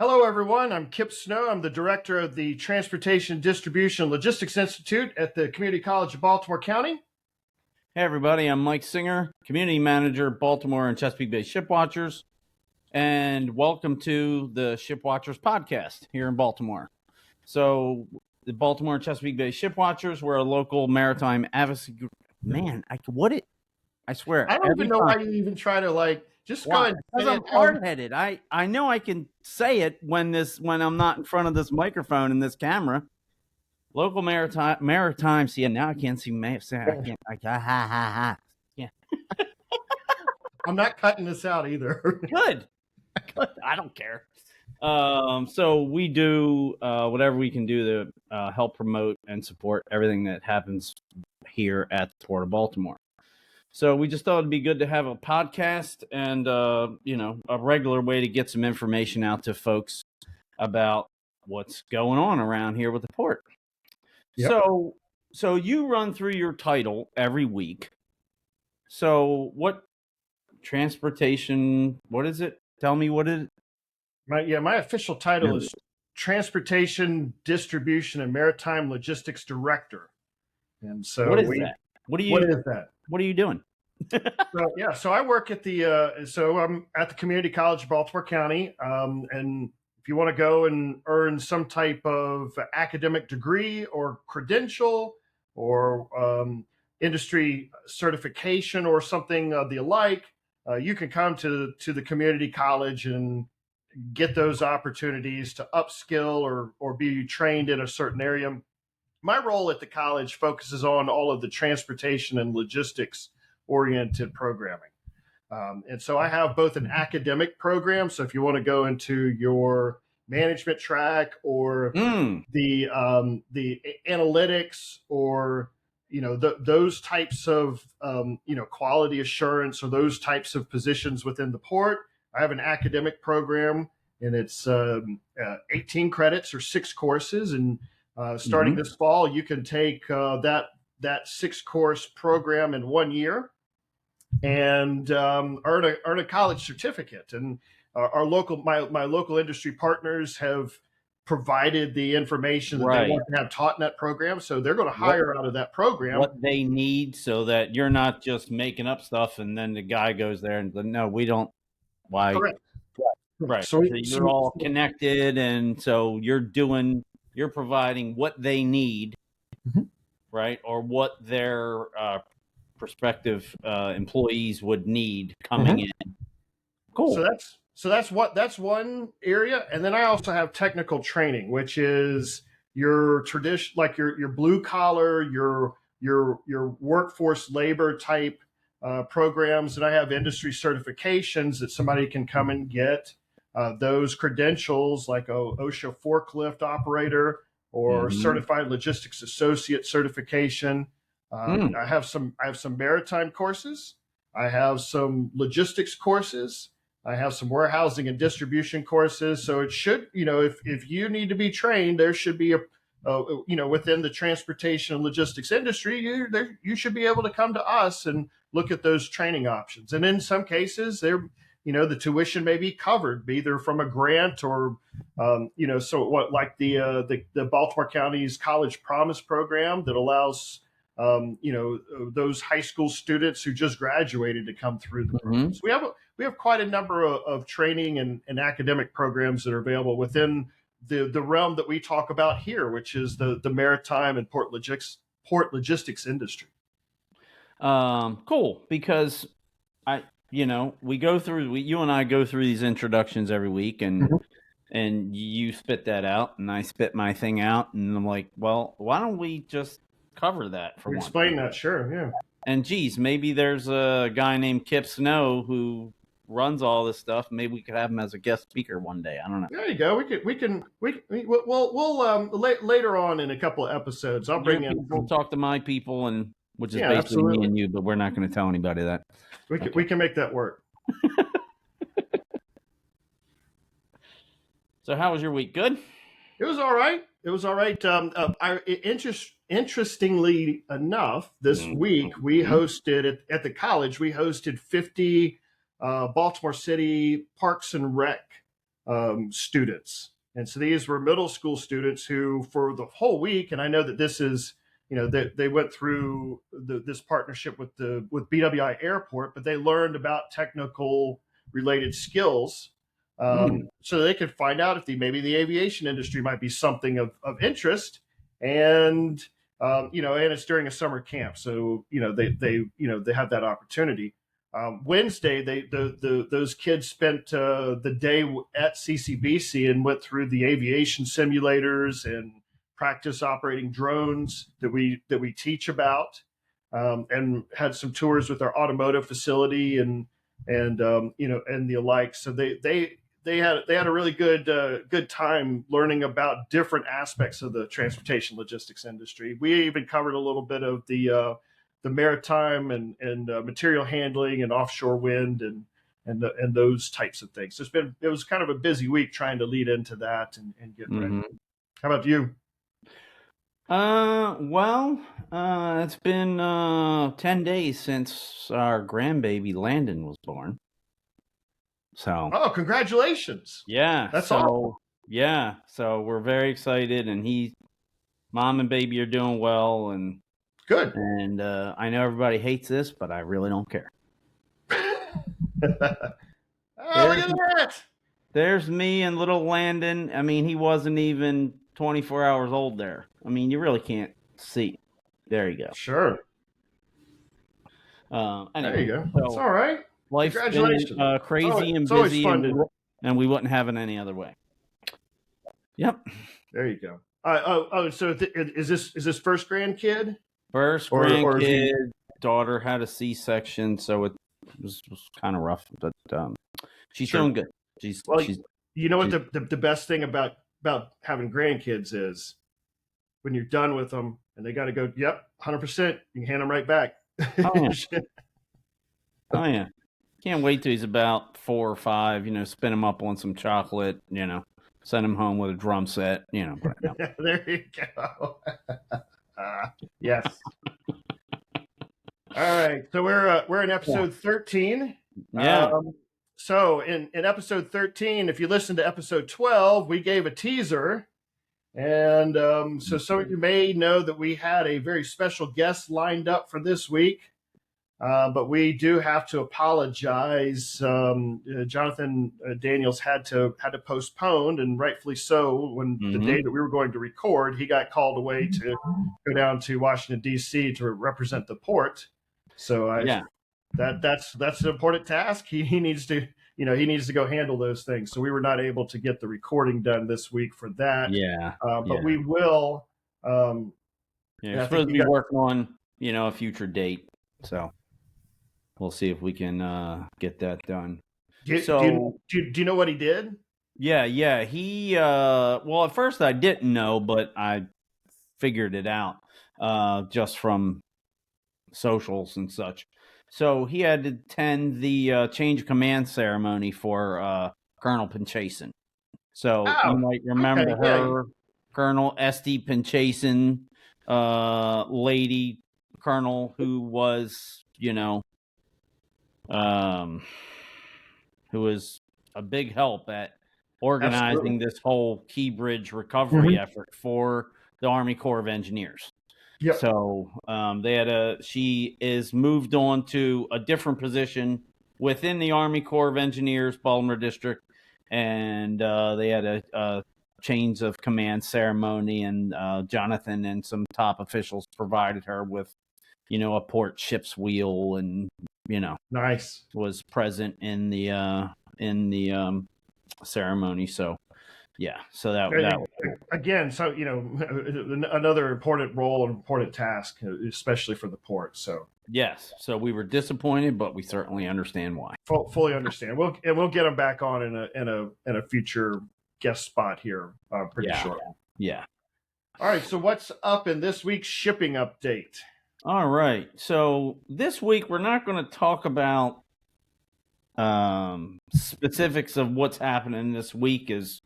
Hello, everyone. I'm Kipp Snow. I'm the director of the Transportation Distribution Logistics Institute at the Community College of Baltimore County. Hey, everybody. I'm Mike Singer, community manager, Baltimore and Chesapeake Bay Shipwatchers. And welcome to the Shipwatchers podcast here in Baltimore. So, the Baltimore and Chesapeake Bay Shipwatchers, we're a local maritime advocacy group. Man, I swear. I don't even know why you even try to just go ahead and Because say I'm hard-headed. I know I can say it when I'm not in front of this microphone and this camera. Local maritime. See, now I can't see. I can't. Yeah. I'm not cutting this out either. Good. I don't care. So we do whatever we can do to help promote and support everything that happens here at the Port of Baltimore. So we just thought it'd be good to have a podcast and a regular way to get some information out to folks about what's going on around here with the port. Yep. So you run through your title every week. So what transportation? What is it? Tell me what it is. My official title is Transportation Distribution and Maritime Logistics Director. And so what is that? What is that? What are you doing? So I work at I'm at the Community College of Baltimore County. And if you want to go and earn some type of academic degree or credential or industry certification or something of the like, you can come to the community college and get those opportunities to upskill or be trained in a certain area. My role at the college focuses on all of the transportation and logistics oriented programming. And so I have both an academic program. So if you want to go into your management track or the analytics or, those types of, quality assurance or those types of positions within the port, I have an academic program and it's 18 credits or 6 courses. And starting this fall, you can take that 6-course program in 1 year and earn a college certificate. And my local industry partners have provided the information that they want to have taught in that program. So they're going to hire out of that program what they need so that you're not just making up stuff and then the guy goes there and no, we don't. Why? Correct. Right. So you're all connected. And so you're providing what they need, right? Or what their prospective employees would need coming in. Cool. So that's one area, and then I also have technical training, which is your tradition, like your blue collar, your workforce labor type programs, and I have industry certifications that somebody can come and get those credentials, like a OSHA forklift operator or certified logistics associate certification. I have some maritime courses. I have some logistics courses. I have some warehousing and distribution courses. So it should, if you need to be trained, there should be within the transportation and logistics industry, you should be able to come to us and look at those training options. And in some cases, the tuition may be covered either from a grant or, like the Baltimore County's College Promise program that allows those high school students who just graduated to come through the program. So we have quite a number of training and academic programs that are available within the realm that we talk about here, which is the maritime and port logistics industry. Cool, because you and I go through these introductions every week, and and you spit that out, and I spit my thing out, and I'm like, well, why don't we just cover that for once? Explain that, sure, yeah. And geez, maybe there's a guy named Kipp Snow who runs all this stuff. Maybe we could have him as a guest speaker one day. I don't know. There you go. We'll later on in a couple of episodes, I'll bring in. We'll talk to my people, and which is basically absolutely me and you, but we're not going to tell anybody that. We can make that work. So how was your week? Good? It was all right. Interestingly enough, this week we hosted at the college. We hosted 50 Baltimore City Parks and Rec students. And so these were middle school students who, for the whole week, and I know that this is, they went through this partnership with BWI Airport, but they learned about technical related skills, so they could find out if maybe the aviation industry might be something of interest. And and it's during a summer camp, so they have that opportunity. Wednesday, those kids spent the day at CCBC and went through the aviation simulators and practice operating drones that we teach about, and had some tours with our automotive facility and the alike. So they had a really good time learning about different aspects of the transportation logistics industry. We even covered a little bit of the maritime and material handling and offshore wind and those types of things. It was kind of a busy week trying to lead into that and get ready. How about you? It's been 10 days since our grandbaby Landon was born. So, congratulations! yeah, That's awesome. Yeah, so we're very excited, and mom and baby are doing well, and good. And I know everybody hates this, but I really don't care. Look at that! There's me and little Landon. I mean, he wasn't even 24 hours old there. I mean, you really can't see. There you go. Sure. Anyway, there you go. So it's all right. Life's Congratulations. been crazy and busy, and we wouldn't have it any other way. Yep. There you go. So is this first grandkid? First grandkid. Daughter had a C-section, so it was kind of rough, but she's doing good. She's what the best thing about having grandkids is when you're done with them and they got to go, yep, 100%, you can hand them right back. Oh yeah. Can't wait till he's about 4 or 5, spin him up on some chocolate, send him home with a drum set, But, no. There you go. Yes. All right. So we're in episode 13. Yeah. So in episode 13, if you listen to episode 12, we gave a teaser. And so some of you may know that we had a very special guest lined up for this week. But we do have to apologize. Jonathan Daniels had to postpone, and rightfully so. When the day that we were going to record, he got called away to go down to Washington D.C. to represent the port. So that's an important task. He needs to go handle those things. So we were not able to get the recording done this week for that. But we will. We're supposed to be working on a future date. So. We'll see if we can get that done. Do you know what he did? Yeah. He at first I didn't know, but I figured it out just from socials and such. So he had to attend the change of command ceremony for Colonel Pinchason. So you might remember her, Colonel S.D. Pinchason, lady colonel who was, who was a big help at organizing this whole Key Bridge recovery effort for the Army Corps of Engineers. Yep. So she is moved on to a different position within the Army Corps of Engineers, Baltimore District, and they had a change of command ceremony, and Jonathan and some top officials provided her with, a port ship's wheel, and nice, was present in the ceremony. So so that was again. So another important role and important task, especially for the port. So yes, so we were disappointed, but we certainly understand why. Fully understand. We'll get them back on in a future guest spot here pretty short. Yeah. All right. So what's up in this week's shipping update? All right. So this week we're not going to talk about specifics of what's happening this week as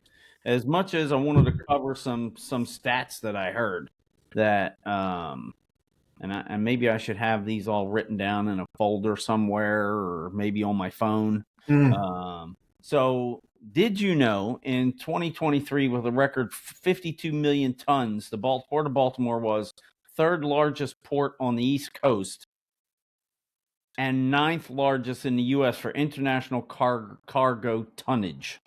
much as I wanted to cover some stats that I heard that and maybe I should have these all written down in a folder somewhere, or maybe on my phone. So did you know in 2023, with a record 52 million tons, the Port of Baltimore was third largest port on the East Coast and ninth largest in the U.S. for international cargo tonnage.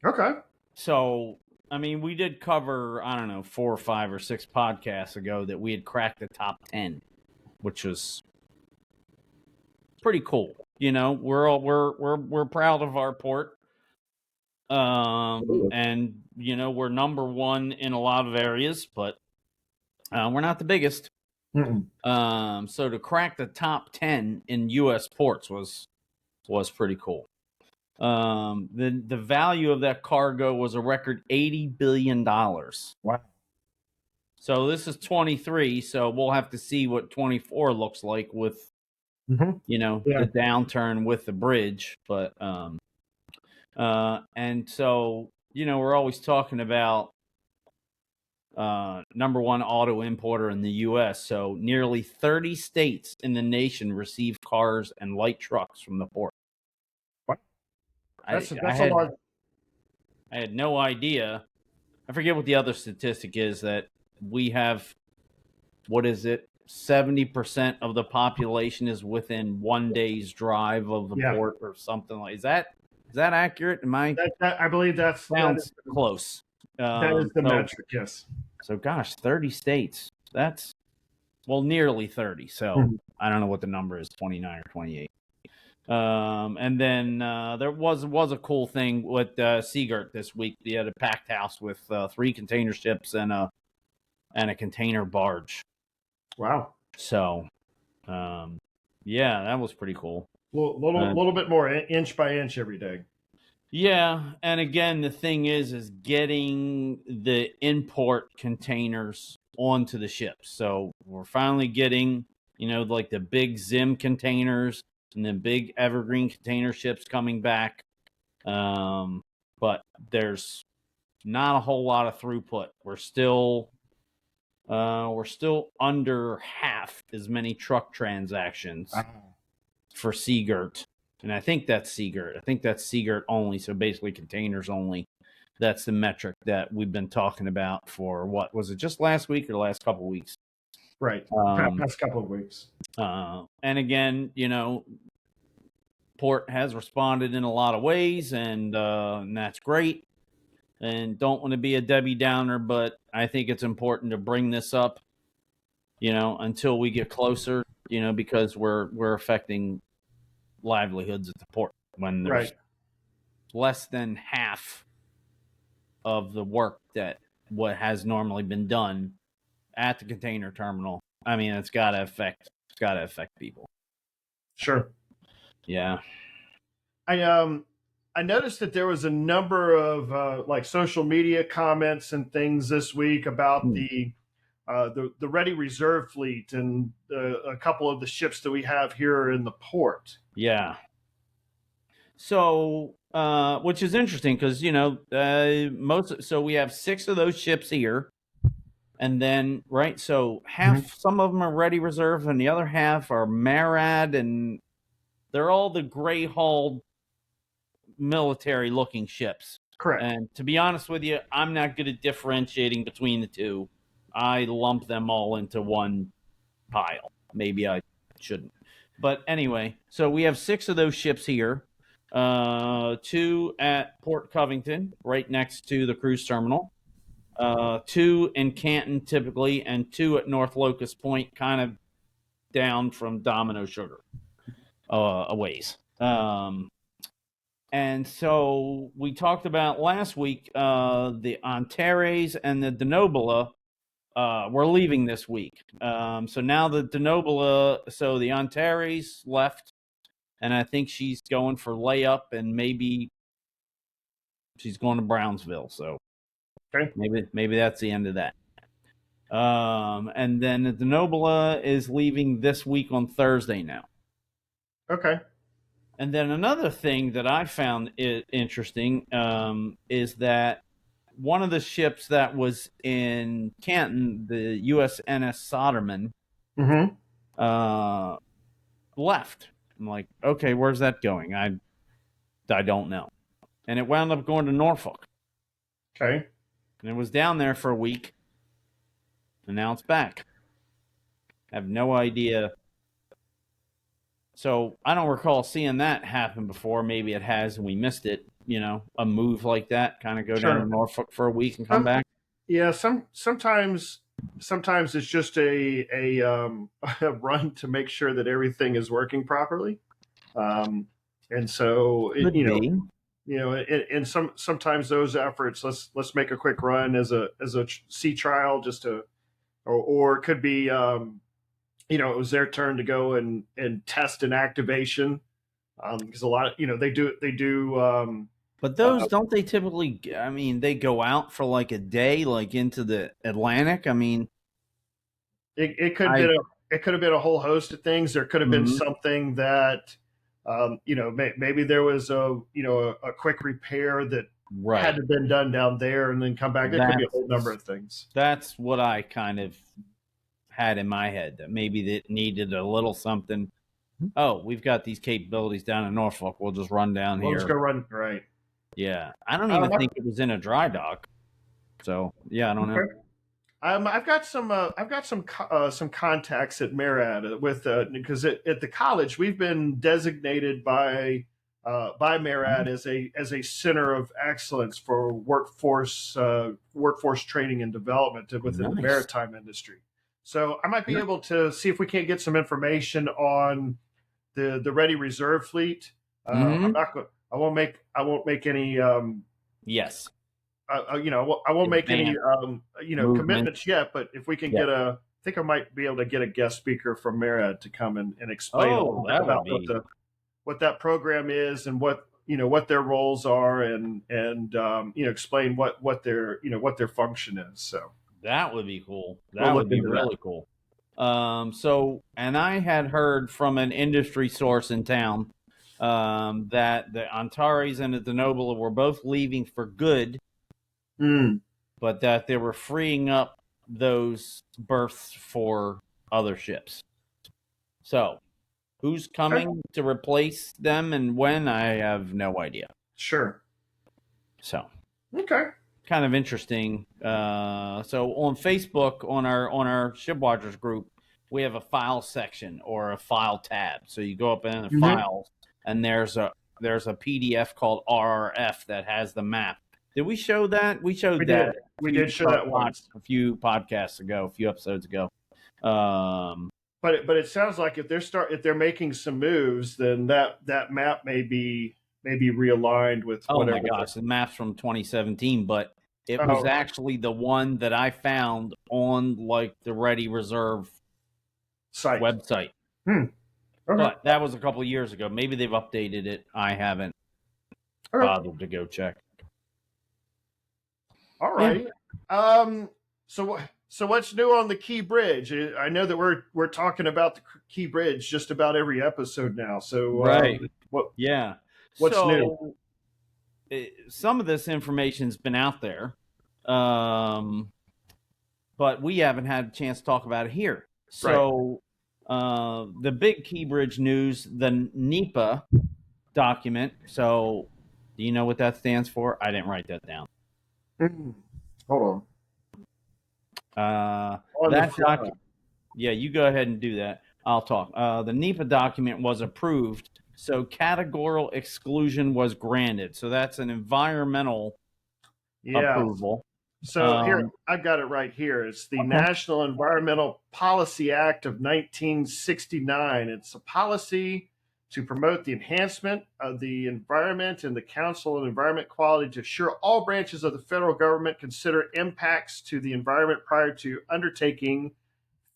Okay. So, I mean, we did cover, I don't know, 4 or 5 or 6 podcasts ago that we had cracked the top 10, which was pretty cool. You know, we're proud of our port. And you know, we're number one in a lot of areas, but we're not the biggest. So to crack the top 10 in U.S. ports was pretty cool. The value of that cargo was a record $80 billion. Wow. So this is 23. So we'll have to see what 24 looks like with, you know, Yeah. the downturn with the bridge. But and so, you know, we're always talking about number one auto importer in the U.S. So nearly 30 states in the nation receive cars and light trucks from the port. What? I That's a lot. had no idea. I forget what the other statistic is, that we have, what is it? 70% of the population is within 1 day's drive of the port or something like. Is that accurate? Am I? I believe that Sounds close. That is the metric. Yes. So gosh, 30 states. That's, well, nearly 30. So I don't know what the number is, 29 or 28. And then there was a cool thing with Seagirt this week. They had a packed house with 3 container ships and a container barge. Wow. So, yeah, that was pretty cool. Little bit more inch by inch every day. Yeah, and again, the thing is getting the import containers onto the ships. So we're finally getting, you know, like the big Zim containers and the big Evergreen container ships coming back. But there's not a whole lot of throughput. We're still under half as many truck transactions for Seagirt. And I think that's Seagirt. I think that's Seagirt only. So basically containers only. That's the metric that we've been talking about for, what was it, just last week or the last couple of weeks? Right. Past couple of weeks. And again, you know, port has responded in a lot of ways, and that's great. And don't want to be a Debbie Downer, but I think it's important to bring this up, you know, until we get closer, you know, because we're affecting livelihoods at the port when there's less than half of the work that what has normally been done at the container terminal. I mean, it's got to affect people. Sure. Yeah. I noticed that there was a number of like social media comments and things this week about the Ready Reserve fleet and a couple of the ships that we have here in the port. Yeah. So, which is interesting because, you know, so we have 6 of those ships here, and then, right, so half, some of them are Ready Reserve, and the other half are MARAD, and they're all the gray hulled military looking ships. Correct. And to be honest with you, I'm not good at differentiating between the two. I lump them all into one pile. Maybe I shouldn't. But anyway, so we have 6 of those ships here. 2 at Port Covington, right next to the cruise terminal. 2 in Canton, typically, and 2 at North Locust Point, kind of down from Domino Sugar, a ways. And so we talked about last week, the Antares and the Denobula were leaving this week. So now the Denobula, so the Antares left, and I think she's going for layup, and maybe she's going to Brownsville. So maybe that's the end of that. And then the Denobula is leaving this week on Thursday now. Okay. And then another thing that I found interesting is that one of the ships that was in Canton, the USNS Soderman, left. I'm like, okay, where's that going? I don't know. and it wound up going to Norfolk. Okay. And it was down there for a week, and now it's back. I have no idea. So I don't recall seeing that happen before. Maybe it has, and we missed it. A move like that, kind of go down to Sure. Norfolk for a week and come back. Yeah. Sometimes it's just a run to make sure that everything is working properly. And so Could be. and sometimes those efforts, let's make a quick run as a sea trial, just to, or it could be it was their turn to go and test an activation, because a lot of they do But those don't they typically? I mean, they go out for like a day, like into the Atlantic. I mean, it could have been a whole host of things. There could have been Mhm. something that maybe there was a quick repair that had Right. to been done down there and then come back. There could be a whole number of things. That's what I kind of had in my head, that maybe it needed a little something. Oh, we've got these capabilities down in Norfolk. We'll just run down We'll here. just go run right. Yeah, I don't even think it was in a dry dock. So yeah, I don't know. I've got some contacts at MARAD with because at the college we've been designated by MARAD as a center of excellence for workforce training and development within the Nice. maritime industry. So I might be able to see if we can't get some information on the Ready Reserve Fleet. I'm not going. I won't make any. Yes. I won't make any movement. commitments yet. But if we can get I think I might be able to get a guest speaker from MARAD to come and explain a little bit about what that program is and what their roles are, and explain what their function is. So that would be cool. That we'll would look be into really cool. And I had heard from an industry source in town that the Antares and the Denobula were both leaving for good, but that they were freeing up those berths for other ships. So, who's coming to replace them and when? I have no idea. Sure. So, okay. Kind of interesting. So on Facebook, on our Shipwatchers group, we have a file section or a file tab. So you go up in the files, and there's a PDF called RRF that has the map. Did we show that? We showed that. We did show that once a few podcasts ago, a few episodes ago. But it sounds like if they're making some moves, then that map may be realigned with whatever. Oh my gosh, the map's from 2017, but it was actually the one that I found on like the Ready Reserve website. Okay. But that was a couple of years ago. Maybe they've updated it. I haven't bothered to go check. All right. Yeah. So what's new on the Key Bridge? I know that we're talking about the Key Bridge just about every episode now. So right. What's new? Some of this information's been out there, but we haven't had a chance to talk about it here. So the big Key Bridge news, the NEPA document. So do you know what that stands for? I didn't write that down. Hold on. That document. Yeah, you go ahead and do that. I'll talk. The NEPA document was approved, so categorical exclusion was granted. So that's an environmental approval. So here, I've got it right here. It's the National Environmental Policy Act of 1969. It's a policy to promote the enhancement of the environment and the Council on Environment Quality to assure all branches of the federal government consider impacts to the environment prior to undertaking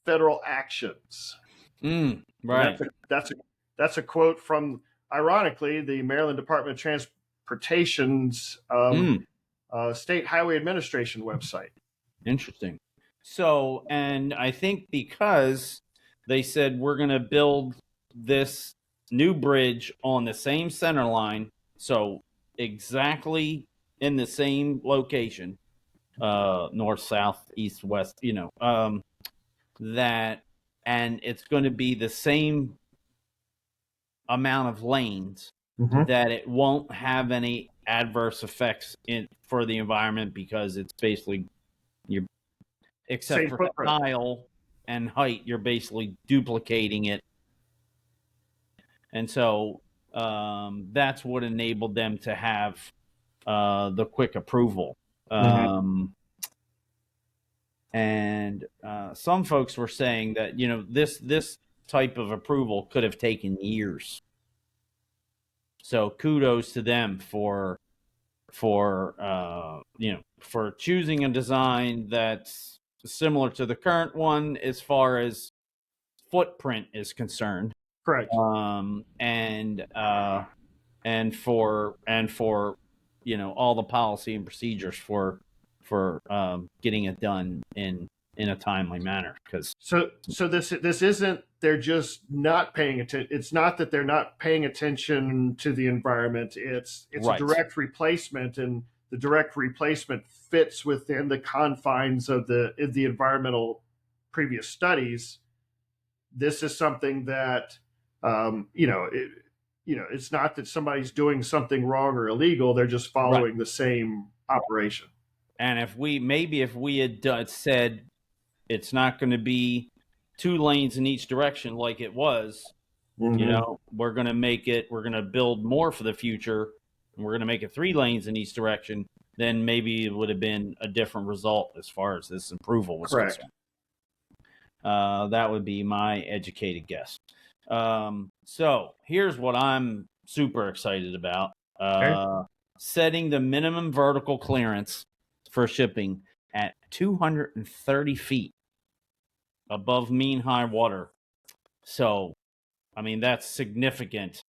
federal actions. Right. That's a quote from, ironically, the Maryland Department of Transportation's State Highway Administration website. Interesting. So, and I think because they said we're going to build this new bridge on the same center line, so exactly in the same location, north, south, east, west, that, and it's going to be the same amount of lanes, that it won't have any adverse effects for the environment because it's basically you're except Same for footprint. style and height, you're basically duplicating it, and so that's what enabled them to have the quick approval. Mm-hmm. And some folks were saying that this type of approval could have taken years. So kudos to them for for choosing a design that's similar to the current one as far as footprint is concerned, Correct. And for all the policy and procedures for getting it done in a timely manner. Because So this isn't they're just not paying attention. It's not that they're not paying attention to the environment. It's a right, direct replacement, and the direct replacement fits within the confines of the environmental previous studies. This is something that it's not that somebody's doing something wrong or illegal. They're just right. following the same operation. And if we had said it's not going to be 2 lanes in each direction like it was, Mm-hmm. we're going to we're going to build more for the future, and we're going to make it 3 lanes in each direction, then maybe it would have been a different result as far as this approval was Correct. concerned. That would be my educated guess. So here's what I'm super excited about. Okay. Setting the minimum vertical clearance for shipping at 230 feet above mean high water. So, I mean, that's significant.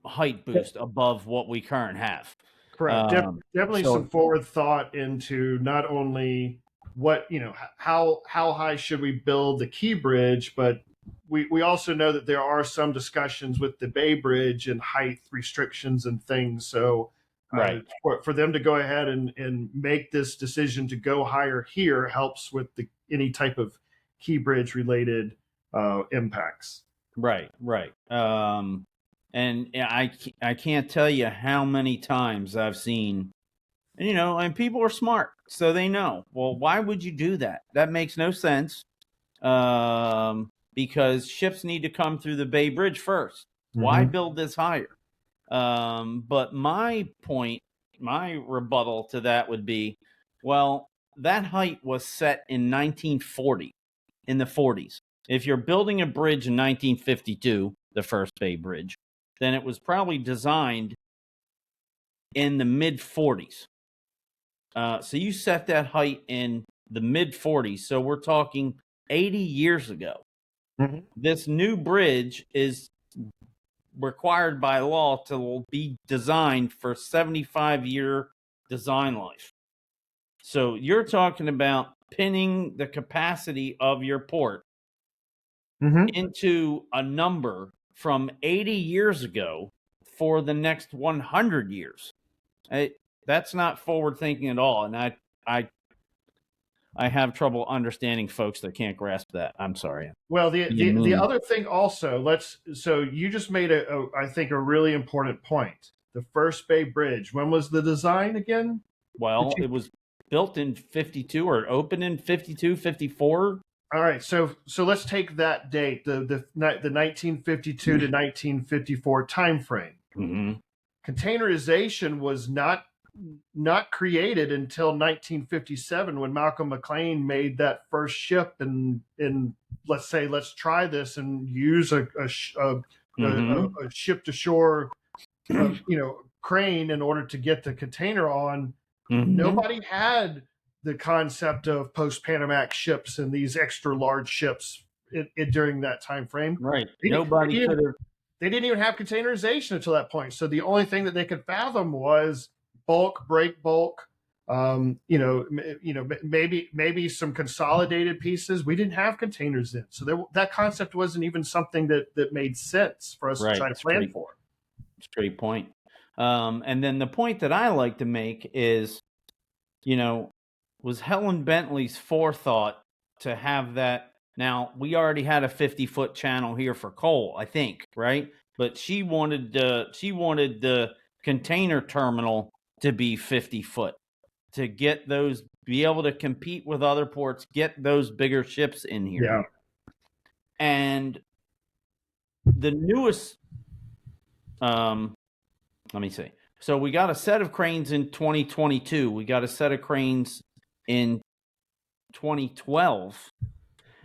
Height boost above what we current have. Correct. Definitely some So forward thought into not only what how high should we build the Key Bridge, but we also know that there are some discussions with the Bay Bridge and height restrictions and things. So right, for them to go ahead and make this decision to go higher here helps with any type of Key Bridge related impacts. right. And I can't tell you how many times I've seen, and people are smart, so they know. Well, why would you do that? That makes no sense. Because ships need to come through the Bay Bridge first. Why Mm-hmm. build this higher? But my rebuttal to that would be, well, that height was set in 1940, in the 40s. If you're building a bridge in 1952, the first Bay Bridge, then it was probably designed in the mid 40s. So you set that height in the mid 40s. So we're talking 80 years ago. Mm-hmm. This new bridge is required by law to be designed for 75-year design life. So you're talking about pinning the capacity of your port Mm-hmm. into a number from 80 years ago for the next 100 years. That's not forward thinking at all, and I have trouble understanding folks that can't grasp that. I'm sorry. Well, the Being the mean. other thing also, so you just made I think a really important point. The first Bay Bridge, when was the design again? Well, it was built in 52 or opened in 52, 54. All right, so let's take that date, the 1952 to 1954 time frame. Mm-hmm. Containerization was not created until 1957 when Malcolm McLean made that first ship and let's try this and use Mm-hmm. a ship to shore crane in order to get the container on. Mm-hmm. Nobody had the concept of post Panamax ships and these extra large ships during that time frame. Right. They, Nobody they, didn't, could have. they didn't even have containerization until that point. So the only thing that they could fathom was bulk, break bulk. Maybe some consolidated pieces. We didn't have containers then, so that concept wasn't even something that made sense for us to Right. try to plan for. It's a great point. And then the point that I like to make is, was Helen Bentley's forethought to have that Now, we already had a 50-foot channel here for coal, I think, right? But she wanted the container terminal to be 50 foot to get those, be able to compete with other ports, get those bigger ships in here. Yeah. And the newest, let me see. So we got a set of cranes in 2022. We got a set of cranes in 2012.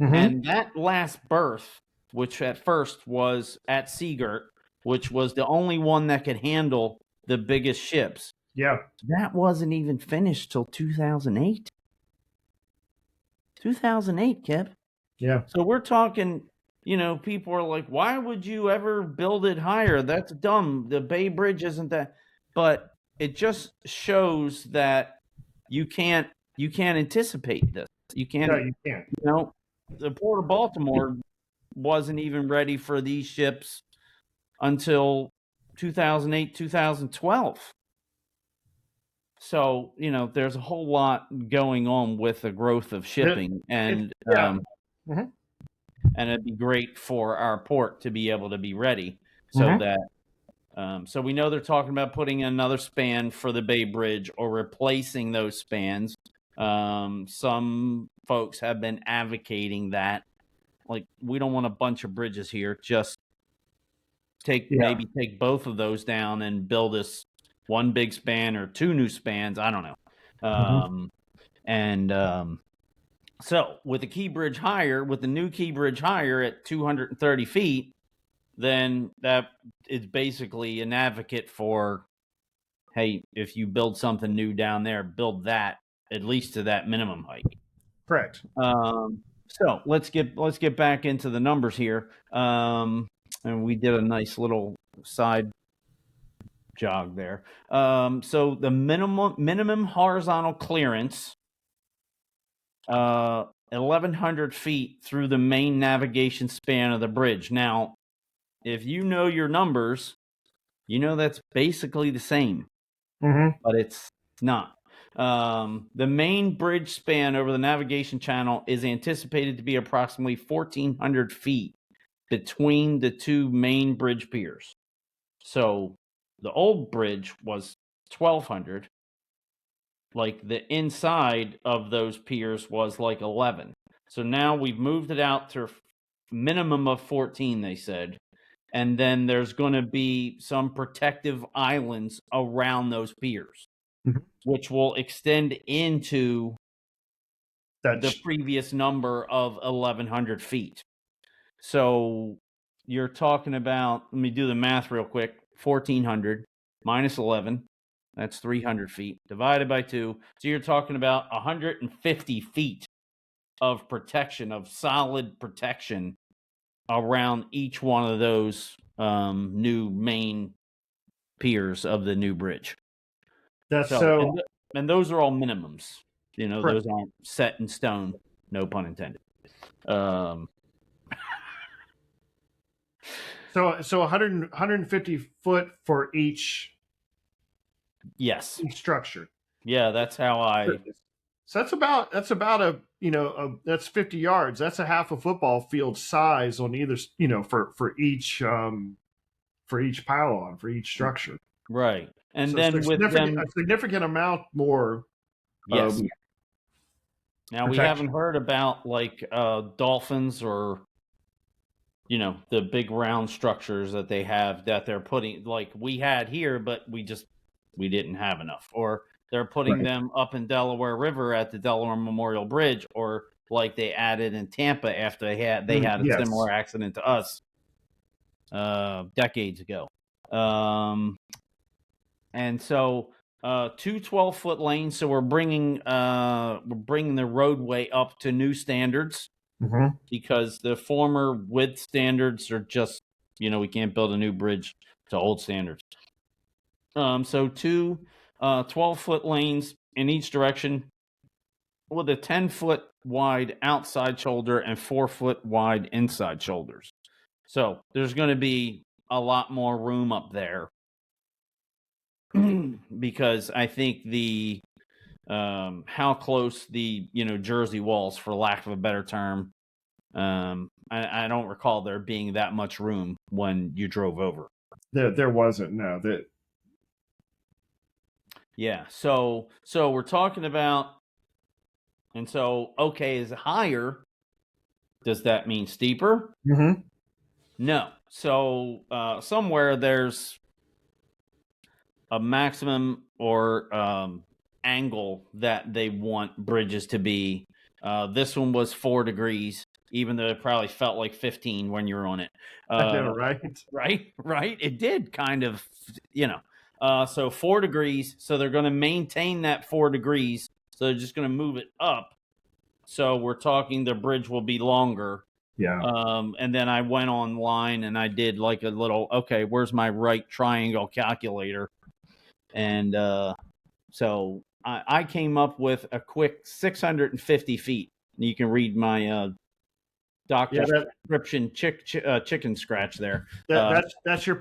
Mm-hmm. And that last berth, which at first was at Seagirt, which was the only one that could handle the biggest ships, Yeah. that wasn't even finished till 2008. 2008, Kipp. Yeah. So we're talking, people are like, why would you ever build it higher? That's dumb. The Bay Bridge isn't that. But it just shows that you can't anticipate this. You can't, No, you can't. the Port of Baltimore wasn't even ready for these ships until 2008, 2012. So, there's a whole lot going on with the growth of shipping, and Mm-hmm. and it'd be great for our port to be able to be ready so that so we know they're talking about putting another span for the Bay Bridge or replacing those spans. Some folks have been advocating that, like, we don't want a bunch of bridges here, just maybe take both of those down and build us one big span or two new spans. I don't know. So with the key bridge higher, with the new key bridge higher at 230 feet, then that is basically an advocate for, hey, if you build something new down there, build that at least to that minimum height. Correct. So let's get back into the numbers here. And we did a nice little side jog there. So the minimum horizontal clearance, 1,100 feet through the main navigation span of the bridge. Now, if you know your numbers, that's basically the same, but it's not. The main bridge span over the navigation channel is anticipated to be approximately 1,400 feet between the two main bridge piers. So the old bridge was 1,200. Like, the inside of those piers was like 11. So now we've moved it out to minimum of 14, they said. And then there's going to be some protective islands around those piers, which will extend into the previous number of 1,100 feet. So you're talking about, let me do the math real quick, 1,400 minus 11, that's 300 feet, divided by 2. So you're talking about 150 feet of protection, of solid protection around each one of those new main piers of the new bridge. And those are all minimums. Those aren't set in stone, no pun intended. So 150 foot for each. Yes. Each structure. Yeah, that's how I. So that's about that's 50 yards. That's a half a football field size on either, for each pylon, for each structure. Right. And so then with them, a significant amount more. Yes. Now protection. We haven't heard about like dolphins or the big round structures that they have that they're putting, like we had here, but we didn't have enough, or they're putting them up in Delaware River at the Delaware Memorial Bridge, or like they added in Tampa after they had a similar accident to us decades ago. And so 2 12-foot lanes, so we're bringing the roadway up to new standards, because the former width standards are just, we can't build a new bridge to old standards. So 2 12-foot lanes in each direction with a 10-foot wide outside shoulder and 4-foot wide inside shoulders. So there's going to be a lot more room up there because I think the how close the Jersey walls, for lack of a better term, I don't recall there being that much room when you drove over. There wasn't, no. Yeah. So we're talking about, and so okay is higher. Does that mean steeper? Mm-hmm. No. So somewhere there's a maximum or angle that they want bridges to be. This one was 4 degrees, even though it probably felt like 15 when you're on it. I know, right? Right. It did kind of, so 4 degrees. So they're going to maintain that 4 degrees. So they're just going to move it up. So we're talking the bridge will be longer. Yeah. And then I went online and I did like a little, okay, where's my right triangle calculator? And so I came up with a quick 650 feet. You can read my doctor's prescription chicken scratch there. That's your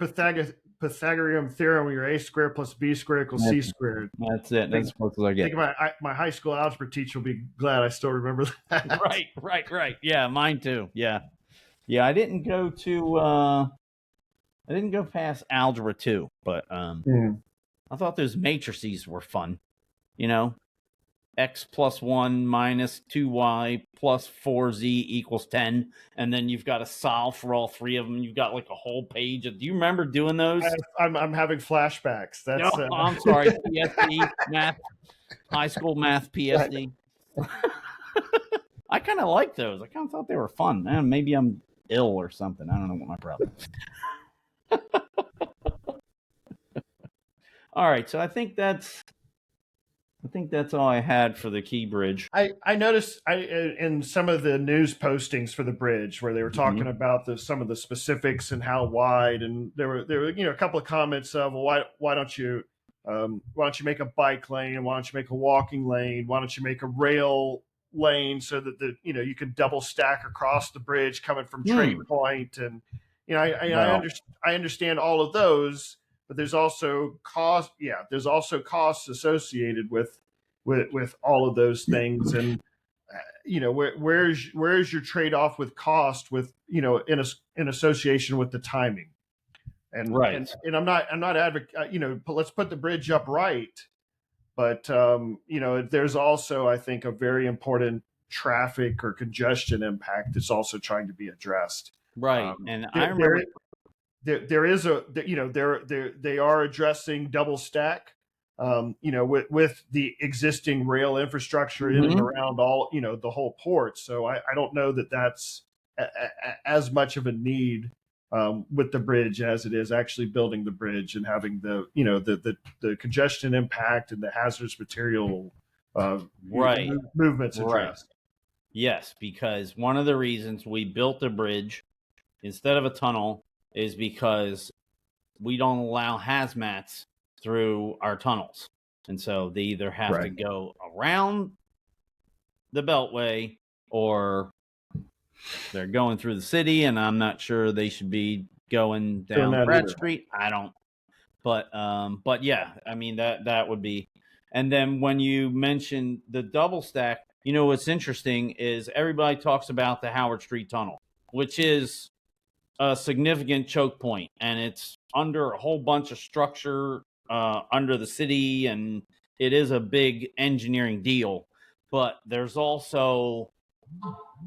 Pythagorean theorem, where your a squared plus b squared equals c squared. That's it. That's as close as I get. I think my high school algebra teacher will be glad I still remember that. Right. Yeah, mine too. Yeah. I didn't go past algebra 2, but I thought those matrices were fun. X plus 1 minus 2y plus 4z equals 10. And then you've got to solve for all 3 of them. You've got like a whole page. Do you remember doing those? I'm having flashbacks. That's no, I'm sorry. PSD, math, high school math, PSD. I kind of like those. I kind of thought they were fun. Man, maybe I'm ill or something. I don't know what my problem is. All right. So I think that's all I had for the Key Bridge. I noticed in some of the news postings for the bridge where they were talking about some of the specifics and how wide, and there were a couple of comments of, well, why don't you make a bike lane? Why don't you make a walking lane? Why don't you make a rail lane so that you can double stack across the bridge coming from Trade Point? And I understand all of those. But there's also cost. Yeah, there's also costs associated with all of those things, and where's your trade off with cost with in association with the timing, and right. And I'm not advocating. Let's put the bridge up right, but there's also, I think, a very important traffic or congestion impact that's also trying to be addressed. Right, and I remember. There is they are addressing double stack, with the existing rail infrastructure in and around all, the whole port. So I don't know that that's as much of a need with the bridge as it is actually building the bridge and having the congestion impact and the hazardous material movements addressed. Yes, because one of the reasons we built a bridge instead of a tunnel is because we don't allow hazmats through our tunnels. And so they either have to go around the Beltway or they're going through the city, and I'm not sure they should be going down Pratt Street. I don't. But yeah, I mean, that would be. And then when you mention the double stack, what's interesting is everybody talks about the Howard Street Tunnel, which is a significant choke point, and it's under a whole bunch of structure under the city, and it is a big engineering deal. But there's also,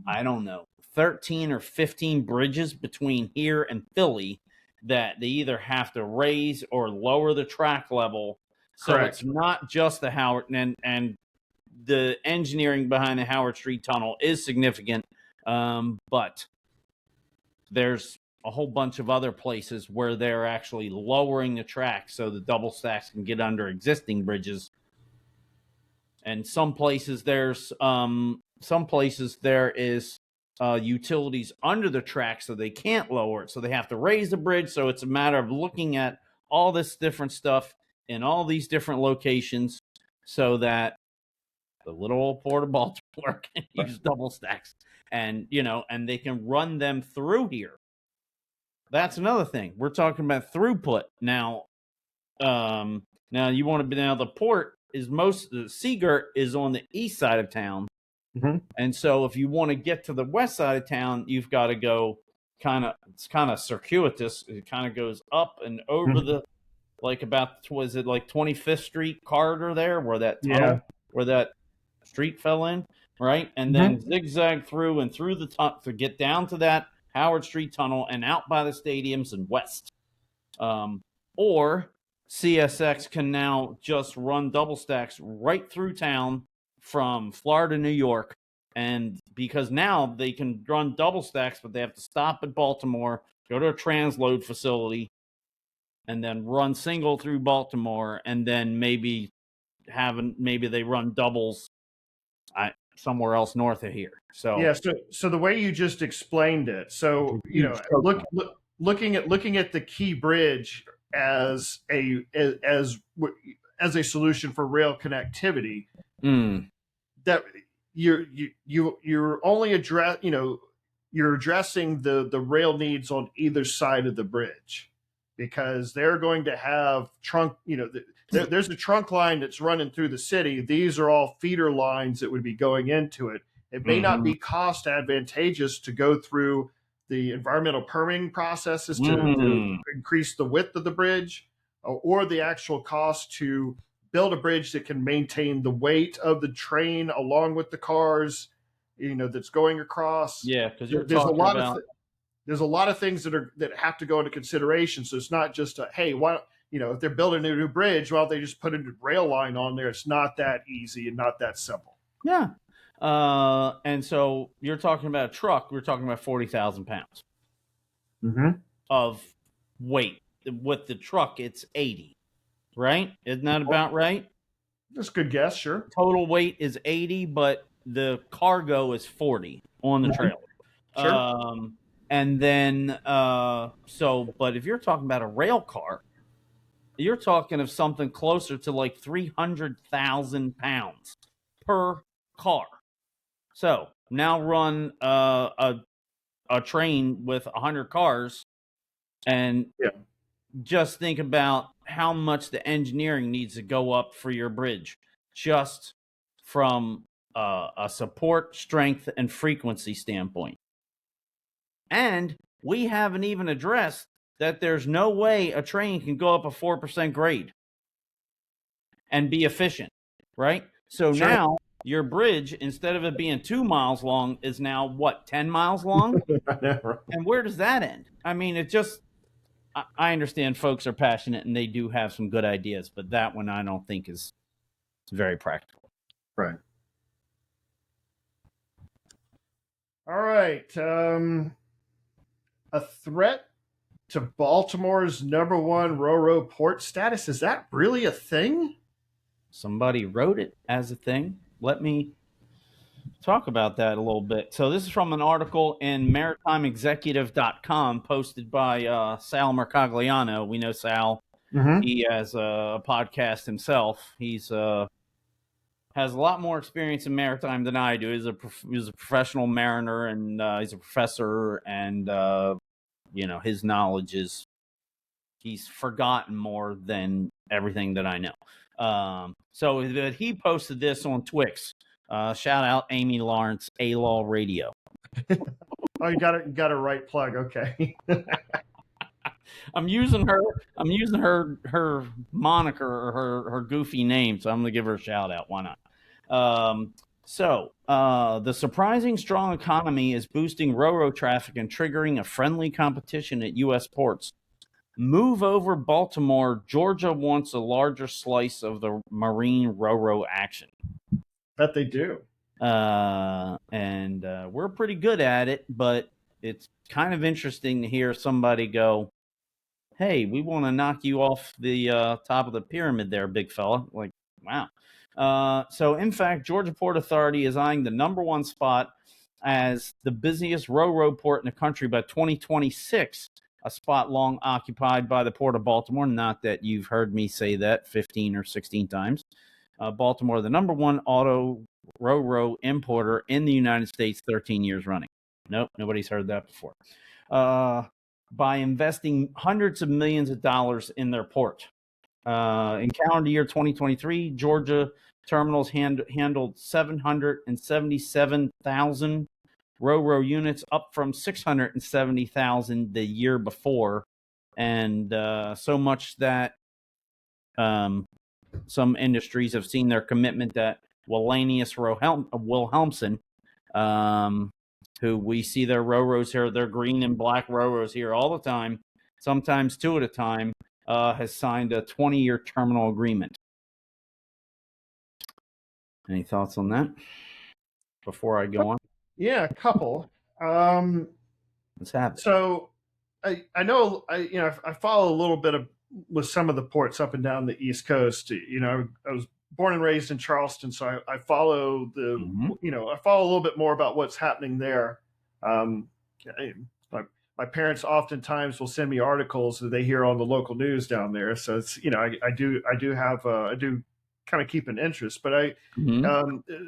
I don't know, 13 or 15 bridges between here and Philly that they either have to raise or lower the track level. So it's not just the Howard, and the engineering behind the Howard Street Tunnel is significant, but there's a whole bunch of other places where they're actually lowering the track so the double stacks can get under existing bridges. And some places there is utilities under the track, so they can't lower it. So they have to raise the bridge. So it's a matter of looking at all this different stuff in all these different locations so that the little old Port of Baltimore can use double stacks, and and they can run them through here. That's another thing. We're talking about throughput now. Now you want to be, now the port is the Seagirt is on the east side of town, Mhm. And so if you want to get to the west side of town, you've got to go it's kind of circuitous. It kind of goes up and over Mhm. the, like about, was it like 25th Street corridor there where that Yeah. tunnel, where that street fell in, right? And then Mhm. zigzag through and through the tunnel to get down to that Howard Street tunnel and out by the stadiums and west. Or CSX can now just run double stacks right through town from Florida to New York. And because now they can run double stacks, but they have to stop at Baltimore, go to a transload facility, and then run single through Baltimore, and then maybe they run doubles somewhere else north of here. So Yeah. So the way you just explained it, so huge choke point. looking at the Key Bridge as as a solution for rail connectivity, Mm, that you're only you're addressing the rail needs on either side of the bridge, because they're going to have trunk, there's a trunk line that's running through the city. These are all feeder lines that would be going into it. It may not mm-hmm, be cost advantageous to go through the environmental permitting processes to mm, increase the width of the bridge, or the actual cost to build a bridge that can maintain the weight of the train along with the cars, that's going across. yeah, because you're There's a talking lot of about. there's a lot of things that have to go into consideration. So it's not just hey, why, if they're building a new bridge, well, they just put a rail line on there. It's not that easy and not that simple. Yeah. And so you're talking about a truck. We're talking about 40,000 pounds Mm-hmm. of weight. With the truck, it's 80, right? Isn't that about right? That's a good guess, sure. Total weight is 80, but the cargo is 40 on the Mhm. trailer. Sure. And then, but if you're talking about a rail car, you're talking of something closer to like 300,000 pounds per car. So now run a train with 100 cars, and Yeah. just think about how much the engineering needs to go up for your bridge, just from a support, strength, and frequency standpoint. And we haven't even addressed that there's no way a train can go up a 4% grade and be efficient, right? So Sure. now your bridge, instead of it being 2 miles long, is now what, 10 miles long? And where does that end? I mean, I understand folks are passionate and they do have some good ideas, but that one I don't think is very practical. Right. All right. A threat to Baltimore's #1 Roro port status. Is that really a thing? Somebody wrote it as a thing. Let me talk about that a little bit. So this is from an article in maritimeexecutive.com posted by Sal Mercogliano. We know Sal. Mm-hmm. He has a podcast himself. He's has a lot more experience in maritime than I do. He's a professional mariner, and he's a professor, and his knowledge is, he's forgotten more than everything that I know. So he posted this on Twix. Shout out Amy Lawrence, A-Law Radio. Oh, you got a right plug. Okay. I'm using her moniker, or her goofy name, so I'm gonna give her a shout out. Why not? The surprising strong economy is boosting Ro-Ro traffic and triggering a friendly competition at U.S. ports. Move over Baltimore. Georgia wants a larger slice of the marine Ro-Ro action. Bet they do. And we're pretty good at it, but it's kind of interesting to hear somebody go, hey, we want to knock you off the top of the pyramid there, big fella. Like, wow. So, in fact, Georgia Port Authority is eyeing the #1 spot as the busiest Ro-Ro port in the country by 2026, a spot long occupied by the Port of Baltimore. Not that you've heard me say that 15 or 16 times. Baltimore, the #1 auto Ro-Ro importer in the United States, 13 years running. Nope, nobody's heard that before. By investing hundreds of millions of dollars in their port. In calendar year 2023, Georgia terminals handled 777,000 Ro-Ro units, up from 670,000 the year before, and so much that some industries have seen their commitment that Wallenius Wilhelmsen, who we see their Ro-Ros here, their green and black Ro-Ros here all the time, sometimes two at a time, has signed a 20-year terminal agreement. Any thoughts on that before I go on? Yeah, a couple. Let's have it. So I know I follow a little bit of with some of the ports up and down the East Coast. I was born and raised in Charleston, so I follow I follow a little bit more about what's happening there. My, my parents oftentimes will send me articles that they hear on the local news down there, so it's I do kind of keep an interest. But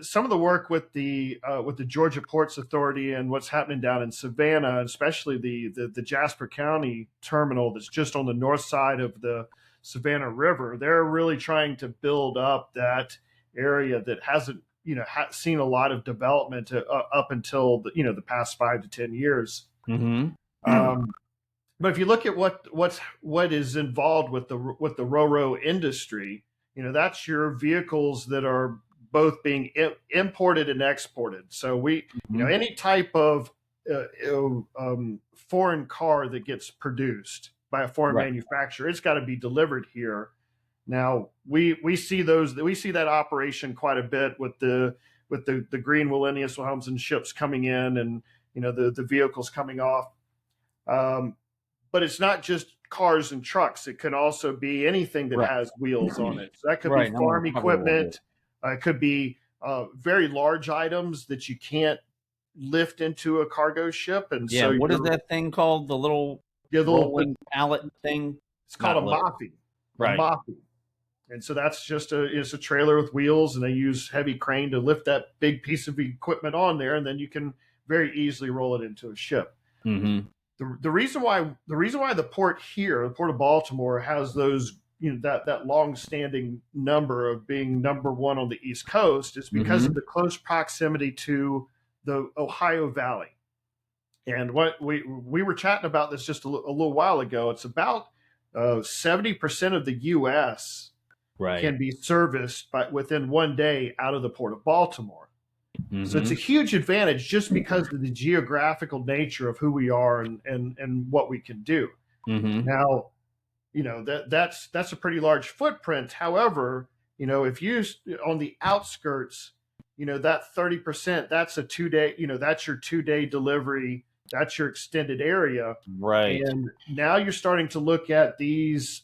some of the work with the Georgia Ports Authority and what's happening down in Savannah, especially the Jasper County terminal that's just on the north side of the Savannah River, they're really trying to build up that area that hasn't seen a lot of development up until the past 5 to 10 years. But if you look at what is involved with the Ro-Ro industry, that's your vehicles that are both being imported and exported. So any type of foreign car that gets produced by a foreign manufacturer, it's got to be delivered here. Now we see that operation quite a bit with the green Wallenius Wilhelmsen ships coming in, and the vehicles coming off. But it's not just cars and trucks. It can also be anything that has wheels on it. So that could be farm equipment. It could be very large items that you can't lift into a cargo ship. And so what is that thing called? The little rolling pallet thing? It's called a moffy. Right. A moffy. And so that's just it's a trailer with wheels, and they use heavy crane to lift that big piece of equipment on there, and then you can very easily roll it into a ship. The reason why the port here, the Port of Baltimore, has those that long-standing number of being number one on the East Coast is because of the close proximity to the Ohio Valley. And what we were chatting about this just a little while ago. It's about 70% of the U.S. can be serviced within one day out of the Port of Baltimore. So it's a huge advantage just because of the geographical nature of who we are and what we can do. Now, that's a pretty large footprint. However, if you on the outskirts, that 30%, that's a 2-day, that's your 2-day delivery. That's your extended area. Right. And now you're starting to look at these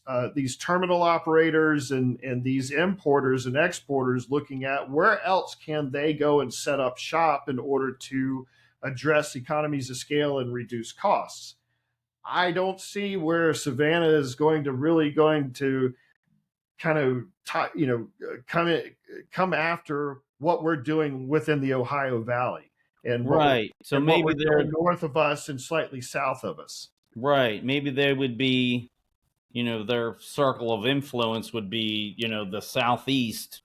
terminal operators and these importers and exporters looking at where else can they go and set up shop in order to address economies of scale and reduce costs. I don't see where Savannah is going to kind of come after what we're doing within the Ohio Valley. And so maybe they're north of us and slightly south of us. Right. Maybe they would be, their circle of influence would be, the Southeast,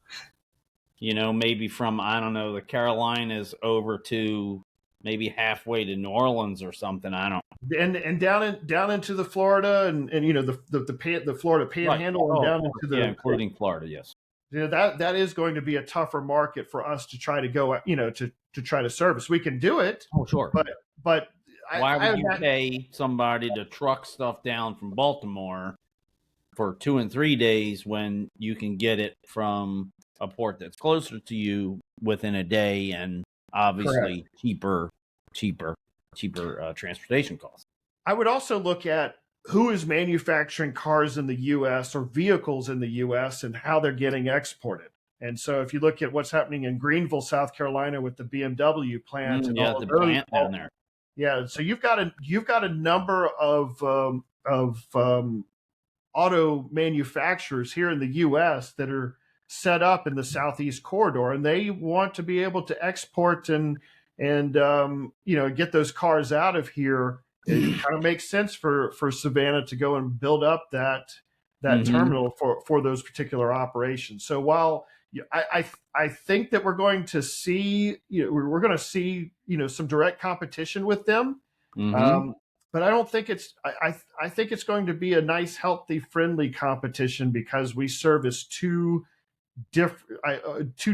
maybe from, I don't know, the Carolinas over to maybe halfway to New Orleans or something. I don't. And down into the Florida and the Florida Panhandle and down into including Florida. Yes. That is going to be a tougher market for us to try to go, to try to service. We can do it. Oh, sure. But why would you pay somebody to truck stuff down from Baltimore for 2 and 3 days when you can get it from a port that's closer to you within a day and obviously cheaper transportation costs? I would also look at who is manufacturing cars in the U.S. or vehicles in the U.S. and how they're getting exported. And so if you look at what's happening in Greenville, South Carolina with the BMW plant and all the those, plant down there. Yeah, so you've got a number of auto manufacturers here in the U.S. that are set up in the Southeast corridor, and they want to be able to export and get those cars out of here. It kind of makes sense for Savannah to go and build up that terminal for those particular operations. So while I think that we're going to see, we're going to see, some direct competition with them. Mm-hmm. But I don't think I think it's going to be a nice, healthy, friendly competition because we service two different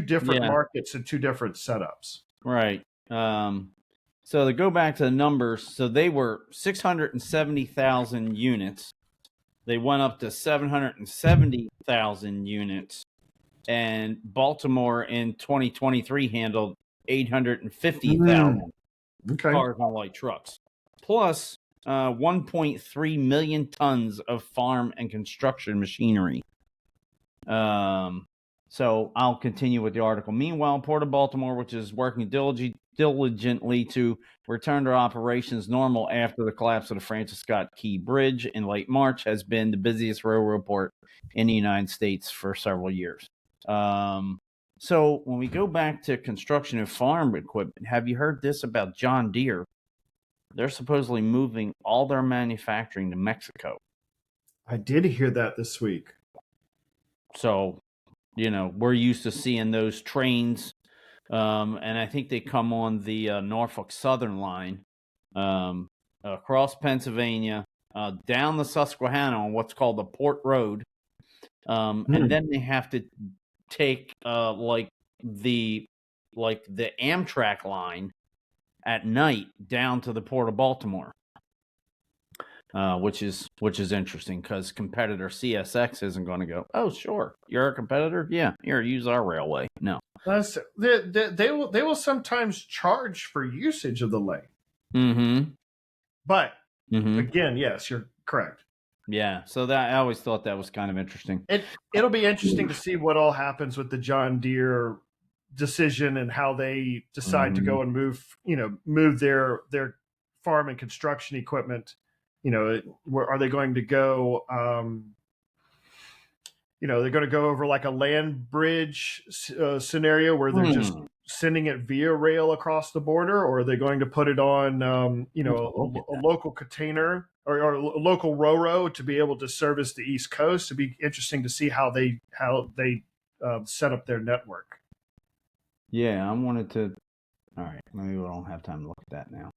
Yeah. markets and two different setups. Right. So to go back to the numbers, so they were 670,000 units. They went up to 770,000 units, and Baltimore in 2023 handled 850,000 Okay. cars and light trucks, plus 1.3 million tons of farm and construction machinery. So I'll continue with the article. Meanwhile, Port of Baltimore, which is working diligently to return to operations normal after the collapse of the Francis Scott Key Bridge in late March, has been the busiest railroad port in the United States for several years. So when we go back to construction and farm equipment, have you heard this about John Deere? They're supposedly moving all their manufacturing to Mexico. I did hear that this week. So, we're used to seeing those trains, and I think they come on the Norfolk Southern line, across Pennsylvania, down the Susquehanna on what's called the Port Road, and then they have to take the Amtrak line at night down to the Port of Baltimore. Which is interesting because competitor CSX isn't going to go, oh, sure, you're a competitor? Yeah, here, use our railway. No. They will sometimes charge for usage of the lane. Mm-hmm. But Mm-hmm. again, yes, you're correct. Yeah, so that I always thought that was kind of interesting. It'll be interesting to see what all happens with the John Deere decision and how they decide to go and move their farm and construction equipment. Are they going to go? They're going to go over like a land bridge scenario where they're just sending it via rail across the border, or are they going to put it on, a local container or a local RoRo to be able to service the East Coast? It'd be interesting to see how they set up their network. Yeah, I wanted to. All right, maybe we don't have time to look at that now.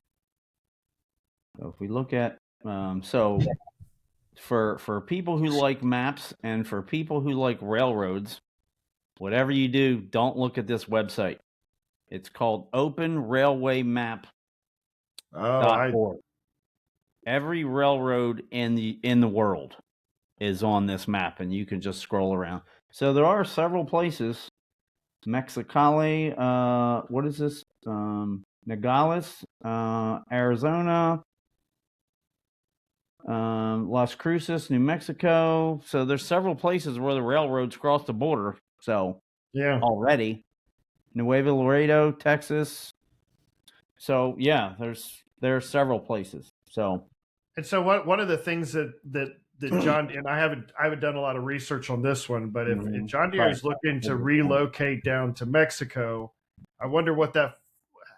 So if we look at, for people who like maps and for people who like railroads, whatever you do, don't look at this website. It's called openrailwaymap.org. Every railroad in the world is on this map, and you can just scroll around. So there are several places. Mexicali, what is this? Nogales, Arizona, Las Cruces, New Mexico. So there's several places where the railroads cross the border. So yeah, already Nuevo Laredo, Texas. So yeah, there are several places. So one of the things that John, and I haven't done a lot of research on this one, but if John Deere is looking to relocate down to Mexico, I wonder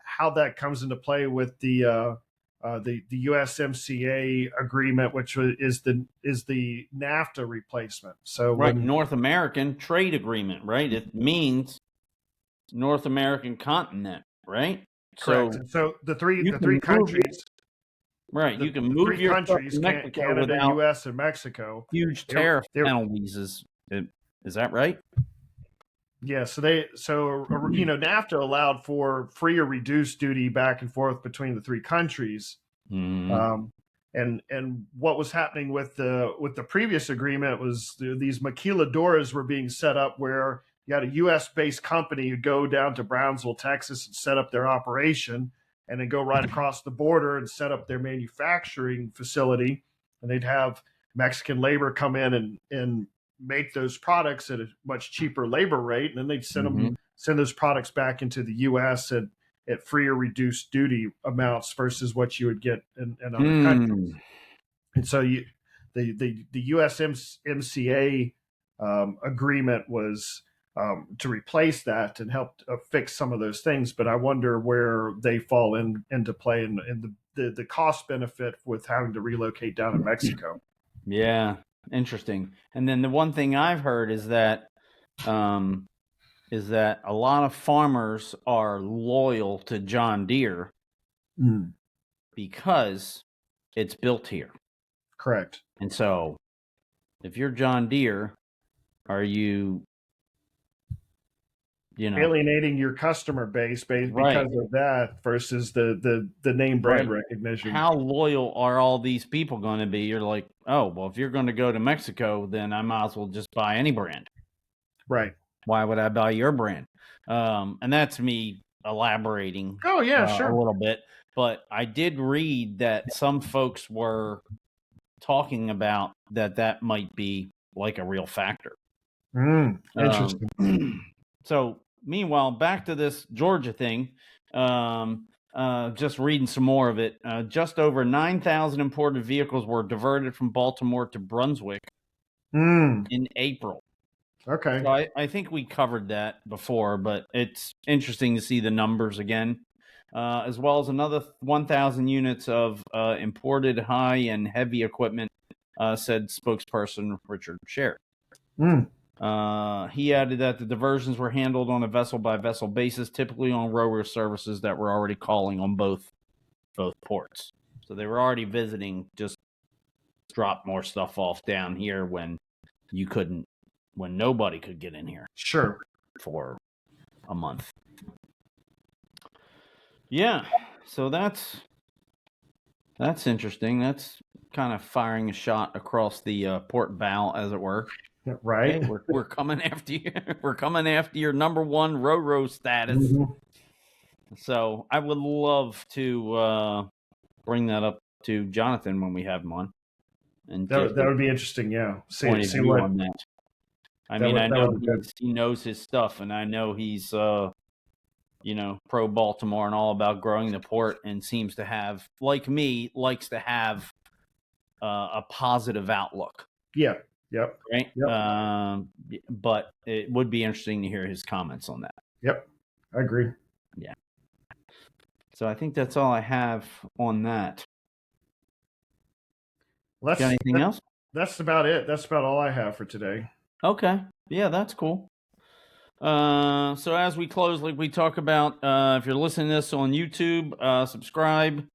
how that comes into play with the USMCA agreement, which is the NAFTA replacement. So North American trade agreement, right? It means North American continent, right? Correct. So the three countries. Right, you can move your countries, Canada, U.S., and Mexico, huge tariff penalties. Is that right? Yeah. NAFTA allowed for free or reduced duty back and forth between the three countries. And what was happening with the previous agreement was these maquiladoras were being set up where you had a U.S. based company who'd go down to Brownsville, Texas, and set up their operation, and then go right across the border and set up their manufacturing facility. And they'd have Mexican labor come in and make those products at a much cheaper labor rate. And then they'd send those products back into the U.S. at free or reduced duty amounts versus what you would get in other countries. And so the USMCA agreement was to replace that and help fix some of those things. But I wonder where they fall into play in the cost benefit with having to relocate down to Mexico. Yeah, interesting. And then the one thing I've heard is that is that a lot of farmers are loyal to John Deere because it's built here. Correct. And so if you're John Deere, are you alienating your customer base because of that versus the name brand recognition? How loyal are all these people going to be? You're like, oh, well, if you're going to go to Mexico, then I might as well just buy any brand. Right. Why would I buy your brand? And that's me elaborating sure. a little bit. But I did read that some folks were talking about that might be like a real factor. Interesting. So meanwhile, back to this Georgia thing. Just reading some more of it. Just over 9,000 imported vehicles were diverted from Baltimore to Brunswick in April. Okay. So I think we covered that before, but it's interesting to see the numbers again, as well as another 1,000 units of imported high and heavy equipment, said spokesperson Richard Sherry. He added that the diversions were handled on a vessel-by-vessel basis, typically on ro-ro services that were already calling on both ports. So they were already visiting, just drop more stuff off down here when nobody could get in here. Sure. For a month. Yeah, so that's interesting. That's kind of firing a shot across the port bow, as it were. Right. Hey, we're coming after you. We're coming after your number one ro-ro status. So I would love to bring that up to Jonathan when we have him on. And that would be interesting. Yeah. See what on that. I mean, I know he knows his stuff, and I know he's pro Baltimore and all about growing the port, and seems to have, like me, likes to have a positive outlook. Yeah. Yep. Right. Yep. But it would be interesting to hear his comments on that. Yep. I agree. Yeah. So I think that's all I have on that. Got anything else? That's about it. That's about all I have for today. Okay. Yeah, that's cool. So as we close, like we talk about, if you're listening to this on YouTube, subscribe,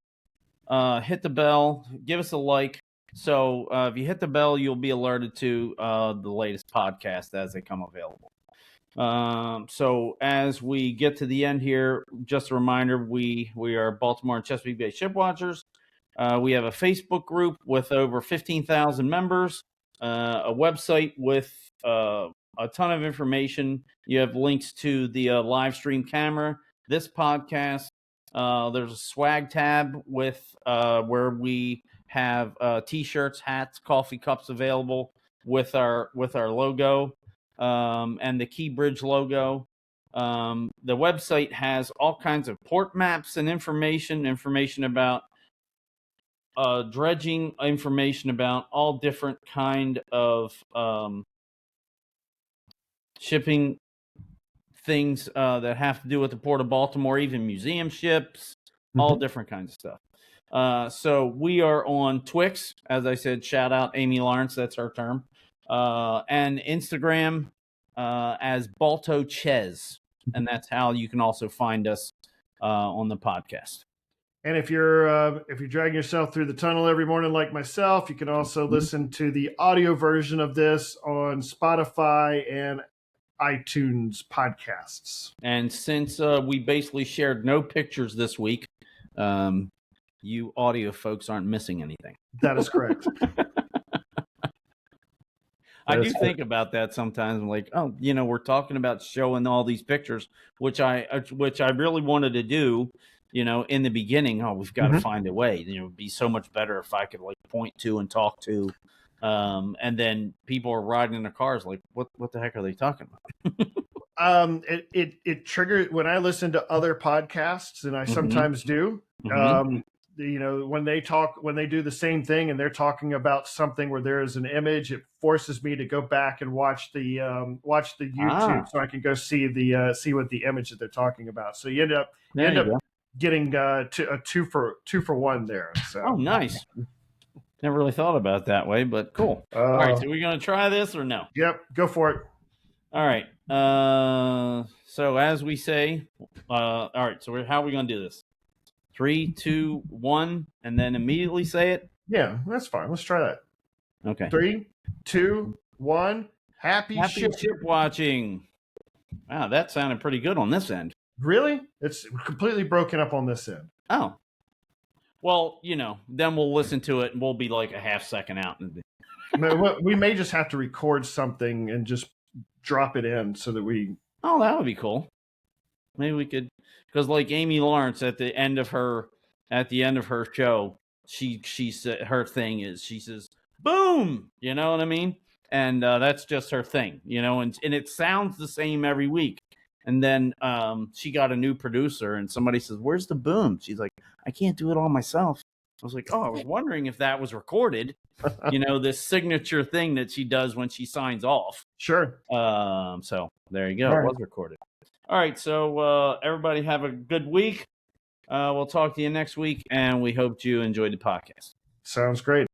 hit the bell, give us a like. So if you hit the bell, you'll be alerted to the latest podcast as they come available. So as we get to the end here, just a reminder, we are Baltimore and Chesapeake Bay Shipwatchers. We have a Facebook group with over 15,000 members, a website with a ton of information. You have links to the live stream camera, this podcast. There's a swag tab with where we have t-shirts, hats, coffee cups available with our logo and the Keybridge logo. The website has all kinds of port maps and information about dredging, information about all different kind of shipping things that have to do with the Port of Baltimore, even museum ships, all different kinds of stuff. So we are on Twix, as I said. Shout out Amy Lawrence, that's her term, and Instagram as Balto Ches, and that's how you can also find us on the podcast. And if you're dragging yourself through the tunnel every morning like myself, you can also listen to the audio version of this on Spotify and iTunes podcasts. And since we basically shared no pictures this week, you audio folks aren't missing anything. That is correct. I do think about that sometimes. I'm like, oh, we're talking about showing all these pictures, which I really wanted to do, in the beginning. Oh, we've got to find a way. It would be so much better if I could point to and talk to. And then people are riding in their cars like, what the heck are they talking about? It triggered when I listen to other podcasts, and I sometimes do. When they do the same thing and they're talking about something where there is an image, it forces me to go back and watch the YouTube so I can go see what the image that they're talking about. So you end up getting a two for one there. So. Oh, nice. Never really thought about it that way, but cool. All right, so we're going to try this or no? Yep, go for it. All right. So as we say, all right. So how are we gonna do this? 3, 2, 1, and then immediately say it. Yeah, that's fine. Let's try that. Okay. 3, 2, 1. Happy Happy ship. ship watching. Wow, that sounded pretty good on this end. Really? It's completely broken up on this end. Oh. Well, then we'll listen to it and we'll be like a half second out. We may just have to record something and just drop it in so that we. Oh, that would be cool. Maybe we could, because like Amy Lawrence at the end of her show, she said her thing is she says boom, you know what I mean, and that's just her thing, and it sounds the same every week. And then she got a new producer, and somebody says, "Where's the boom?" She's like, "I can't do it all myself." I was like, "Oh, I was wondering if that was recorded." This signature thing that she does when she signs off. Sure. So there you go. All It right. was recorded. All right. So everybody have a good week. We'll talk to you next week, and we hope you enjoyed the podcast. Sounds great.